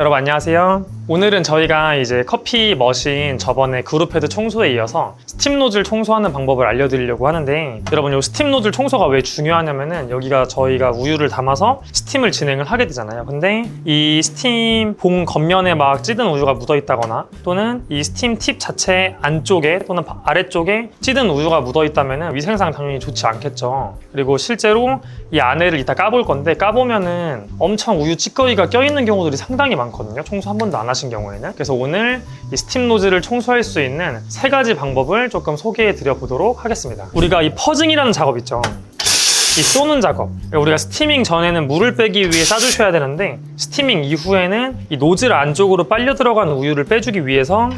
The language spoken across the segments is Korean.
여러분 안녕하세요. 오늘은 저희가 이제 커피 머신 저번에 그룹헤드 청소에 이어서 스팀 노즐 청소하는 방법을 알려드리려고 하는데, 여러분 이 스팀 노즐 청소가 왜 중요하냐면은 여기가 저희가 우유를 담아서 스팀을 진행을 하게 되잖아요. 근데 이 스팀 봉 겉면에 막 찌든 우유가 묻어 있다거나, 또는 이 스팀 팁 자체 안쪽에 또는 아래쪽에 찌든 우유가 묻어 있다면은 위생상 당연히 좋지 않겠죠. 그리고 실제로 이 안에를 이따 까볼 건데, 까보면은 엄청 우유 찌꺼기가 껴있는 경우들이 상당히 많거든요. 청소 한 번도 안 하신 경우에는. 그래서 오늘 이 스팀 노즐을 청소할 수 있는 3가지 방법을 조금 소개해 드려 보도록 하겠습니다. 우리가 이 퍼징이라는 작업 있죠. 이 쏘는 작업, 우리가 스티밍 전에는 물을 빼기 위해 싸주셔야 되는데, 스티밍 이후에는 이 노즐 안쪽으로 빨려 들어간 우유를 빼주기 위해서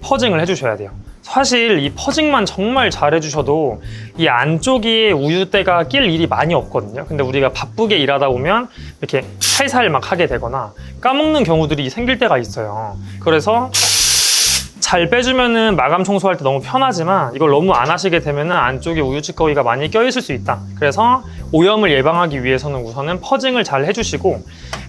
퍼징을 해주셔야 돼요. 사실 이 퍼징만 정말 잘 해주셔도 이 안쪽에 우유때가 낄 일이 많이 없거든요. 근데 우리가 바쁘게 일하다 보면 이렇게 살살 막 하게 되거나 까먹는 경우들이 생길 때가 있어요. 그래서 잘 빼주면은 마감 청소할 때 너무 편하지만, 이걸 너무 안 하시게 되면은 안쪽에 우유 찌꺼기가 많이 껴있을 수 있다. 그래서 오염을 예방하기 위해서는 우선은 퍼징을 잘 해주시고,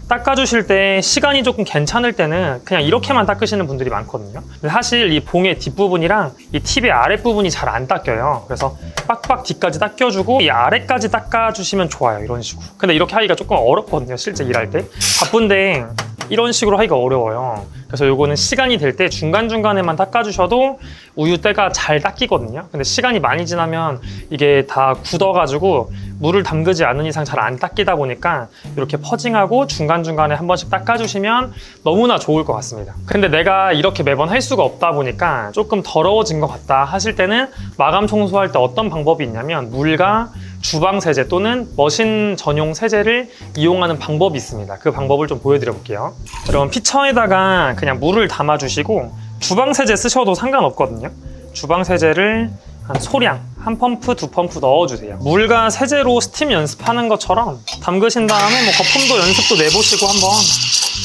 닦아주실 때 시간이 조금 괜찮을 때는 그냥 이렇게만 닦으시는 분들이 많거든요. 근데 사실 이 봉의 뒷부분이랑 이 팁의 아랫부분이 잘 안 닦여요. 그래서 빡빡 뒤까지 닦여주고 이 아래까지 닦아주시면 좋아요. 이런 식으로. 근데 이렇게 하기가 조금 어렵거든요. 실제 일할 때. 바쁜데 이런 식으로 하기가 어려워요. 그래서 요거는 시간이 될 때 중간중간에만 닦아주셔도 우유때가 잘 닦이거든요. 근데 시간이 많이 지나면 이게 다 굳어가지고 물을 담그지 않는 이상 잘 안 닦이다 보니까 이렇게 퍼징하고 중간중간에 한 번씩 닦아주시면 너무나 좋을 것 같습니다. 근데 내가 이렇게 매번 할 수가 없다 보니까 조금 더러워진 것 같다 하실 때는 마감 청소할 때 어떤 방법이 있냐면, 물과 주방 세제 또는 머신 전용 세제를 이용하는 방법이 있습니다. 그 방법을 좀 보여드려 볼게요. 여러분 피처에다가 그냥 물을 담아주시고, 주방 세제 쓰셔도 상관없거든요. 주방 세제를 한 소량, 한 펌프, 2펌프 넣어주세요. 물과 세제로 스팀 연습하는 것처럼 담그신 다음에 뭐 거품도 연습도 내보시고 한번.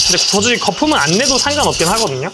근데 솔직히 거품은 안 내도 상관없긴 하거든요.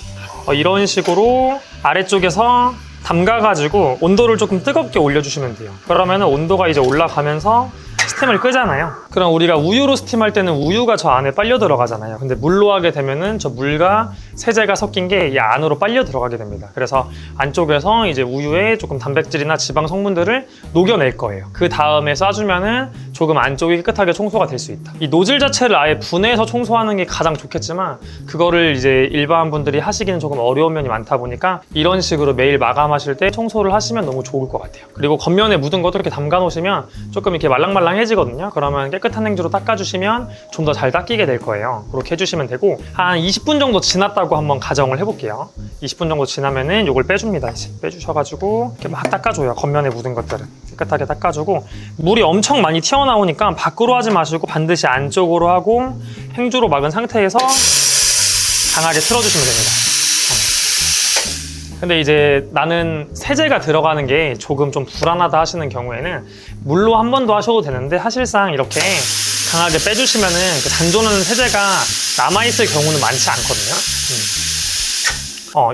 이런 식으로 아래쪽에서 담가가지고 온도를 조금 뜨겁게 올려주시면 돼요. 그러면 온도가 이제 올라가면서 스팀을 끄잖아요. 그럼 우리가 우유로 스팀할 때는 우유가 저 안에 빨려 들어가잖아요. 근데 물로 하게 되면은 저 물과 세제가 섞인 게 이 안으로 빨려 들어가게 됩니다. 그래서 안쪽에서 이제 우유에 조금 단백질이나 지방 성분들을 녹여낼 거예요. 그 다음에 쏴주면은 조금 안쪽이 깨끗하게 청소가 될 수 있다. 이 노즐 자체를 아예 분해해서 청소하는 게 가장 좋겠지만, 그거를 이제 일반 분들이 하시기는 조금 어려운 면이 많다 보니까 이런 식으로 매일 마감하실 때 청소를 하시면 너무 좋을 것 같아요. 그리고 겉면에 묻은 것도 이렇게 담가 놓으시면 조금 이렇게 말랑말랑해지거든요. 그러면 깨끗한 행주로 닦아주시면 좀 더 잘 닦이게 될 거예요. 그렇게 해주시면 되고, 한 20분 정도 지났다고 한번 가정을 해볼게요. 20분 정도 지나면은 이걸 빼줍니다. 이제 빼주셔가지고 이렇게 막 닦아줘요. 겉면에 묻은 것들은 깨끗하게 닦아주고, 물이 엄청 많이 튀어나오니까 밖으로 하지 마시고 반드시 안쪽으로 하고 행주로 막은 상태에서 강하게 틀어주시면 됩니다. 근데 이제 나는 세제가 들어가는 게 조금 좀 불안하다 하시는 경우에는 물로 한 번 더 하셔도 되는데, 사실상 이렇게 강하게 빼주시면은 그 잔존하는 세제가 남아있을 경우는 많지 않거든요.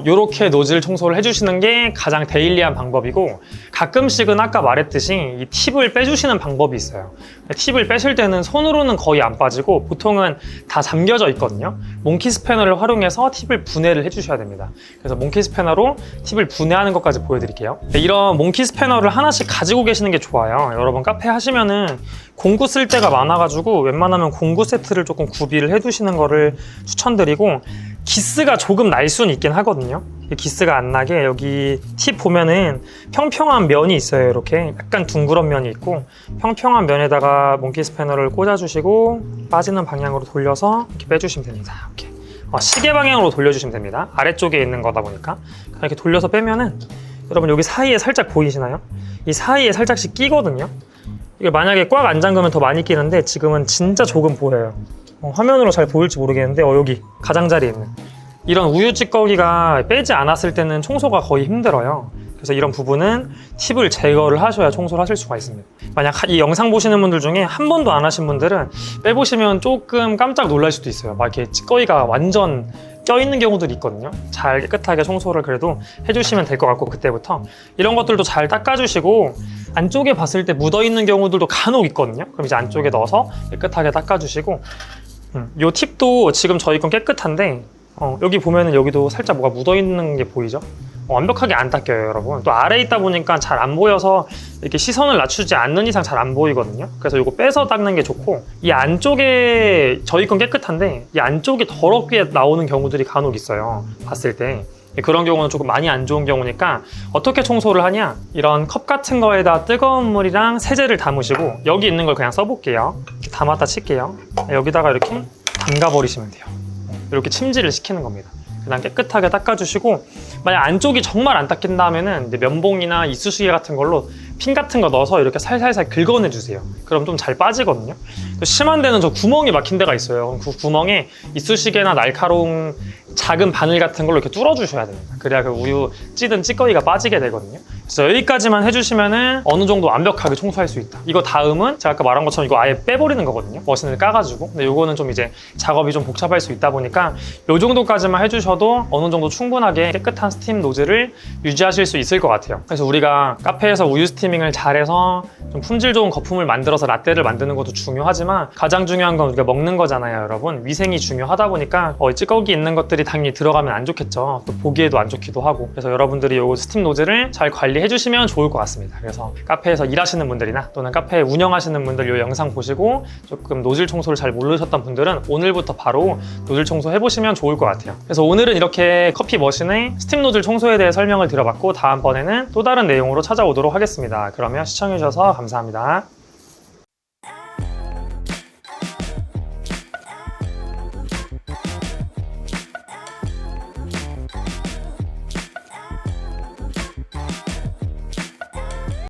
요렇게 노즐 청소를 해주시는 게 가장 데일리한 방법이고, 가끔씩은 아까 말했듯이 이 팁을 빼주시는 방법이 있어요. 팁을 빼실 때는 손으로는 거의 안 빠지고 보통은 다 잠겨져 있거든요. 몽키 스패너를 활용해서 팁을 분해를 해주셔야 됩니다. 그래서 몽키 스패너로 팁을 분해하는 것까지 보여드릴게요. 이런 몽키 스패너를 하나씩 가지고 계시는 게 좋아요. 여러분 카페 하시면은 공구 쓸 때가 많아가지고 웬만하면 공구 세트를 조금 구비를 해두시는 거를 추천드리고, 기스가 조금 날 수는 있긴 하거든요. 기스가 안 나게 여기 팁 보면은 평평한 면이 있어요. 이렇게 약간 둥그런 면이 있고, 평평한 면에다가 몽키 스패너를 꽂아주시고 빠지는 방향으로 돌려서 이렇게 빼주시면 됩니다. 이렇게 시계 방향으로 돌려주시면 됩니다. 아래쪽에 있는 거다 보니까 이렇게 돌려서 빼면은, 여러분 여기 사이에 살짝 보이시나요? 이 사이에 살짝씩 끼거든요. 이게 만약에 꽉 안 잠그면 더 많이 끼는데 지금은 진짜 조금 보여요. 화면으로 잘 보일지 모르겠는데 여기 가장자리에 있는 이런 우유 찌꺼기가 빼지 않았을 때는 청소가 거의 힘들어요. 그래서 이런 부분은 팁을 제거를 하셔야 청소를 하실 수가 있습니다. 만약 이 영상 보시는 분들 중에 한 번도 안 하신 분들은 빼보시면 조금 깜짝 놀랄 수도 있어요. 막 이렇게 찌꺼기가 완전 껴있는 경우들이 있거든요. 잘 깨끗하게 청소를 그래도 해주시면 될 것 같고, 그때부터 이런 것들도 잘 닦아주시고, 안쪽에 봤을 때 묻어있는 경우들도 간혹 있거든요. 그럼 이제 안쪽에 넣어서 깨끗하게 닦아주시고, 요 팁도 지금 저희 건 깨끗한데 여기 보면은 여기도 살짝 뭐가 묻어 있는 게 보이죠? 완벽하게 안 닦여요, 여러분. 또 아래에 있다 보니까 잘 안 보여서 이렇게 시선을 낮추지 않는 이상 잘 안 보이거든요. 그래서 이거 빼서 닦는 게 좋고, 이 안쪽에 저희 건 깨끗한데 이 안쪽이 더럽게 나오는 경우들이 간혹 있어요, 봤을 때. 그런 경우는 조금 많이 안 좋은 경우니까 어떻게 청소를 하냐, 이런 컵 같은 거에다 뜨거운 물이랑 세제를 담으시고 여기 있는 걸 그냥 써볼게요. 이렇게 담았다 칠게요. 여기다가 이렇게 담가 버리시면 돼요. 이렇게 침지를 시키는 겁니다. 그냥 깨끗하게 닦아주시고, 만약 안쪽이 정말 안 닦인다 하면은 면봉이나 이쑤시개 같은 걸로 핀 같은 거 넣어서 이렇게 살살살 긁어내주세요. 그럼 좀 잘 빠지거든요. 또 심한 데는 저 구멍이 막힌 데가 있어요. 그 구멍에 이쑤시개나 날카로운 작은 바늘 같은 걸로 이렇게 뚫어주셔야 됩니다. 그래야 그 우유 찌든 찌꺼기가 빠지게 되거든요. 그래서 여기까지만 해주시면은 어느 정도 완벽하게 청소할 수 있다. 이거 다음은 제가 아까 말한 것처럼 이거 아예 빼버리는 거거든요. 머신을 까가지고. 근데 이거는 좀 이제 작업이 좀 복잡할 수 있다 보니까 이 정도까지만 해주셔도 어느 정도 충분하게 깨끗한 스팀 노즐을 유지하실 수 있을 것 같아요. 그래서 우리가 카페에서 우유 스티밍을 잘해서 좀 품질 좋은 거품을 만들어서 라떼를 만드는 것도 중요하지만 가장 중요한 건 우리가 먹는 거잖아요, 여러분. 위생이 중요하다 보니까 찌꺼기 있는 것들이 당연히 들어가면 안 좋겠죠. 또 보기에도 안 좋기도 하고. 그래서 여러분들이 이 스팀 노즐을 잘 관리해 주시면 좋을 것 같습니다. 그래서 카페에서 일하시는 분들이나 또는 카페 운영하시는 분들 이 영상 보시고 조금 노즐 청소를 잘 모르셨던 분들은 오늘부터 바로 노즐 청소 해보시면 좋을 것 같아요. 그래서 오늘은 이렇게 커피 머신의 스팀 노즐 청소에 대해 설명을 드려봤고, 다음번에는 또 다른 내용으로 찾아오도록 하겠습니다. 그러면 시청해주셔서 감사합니다.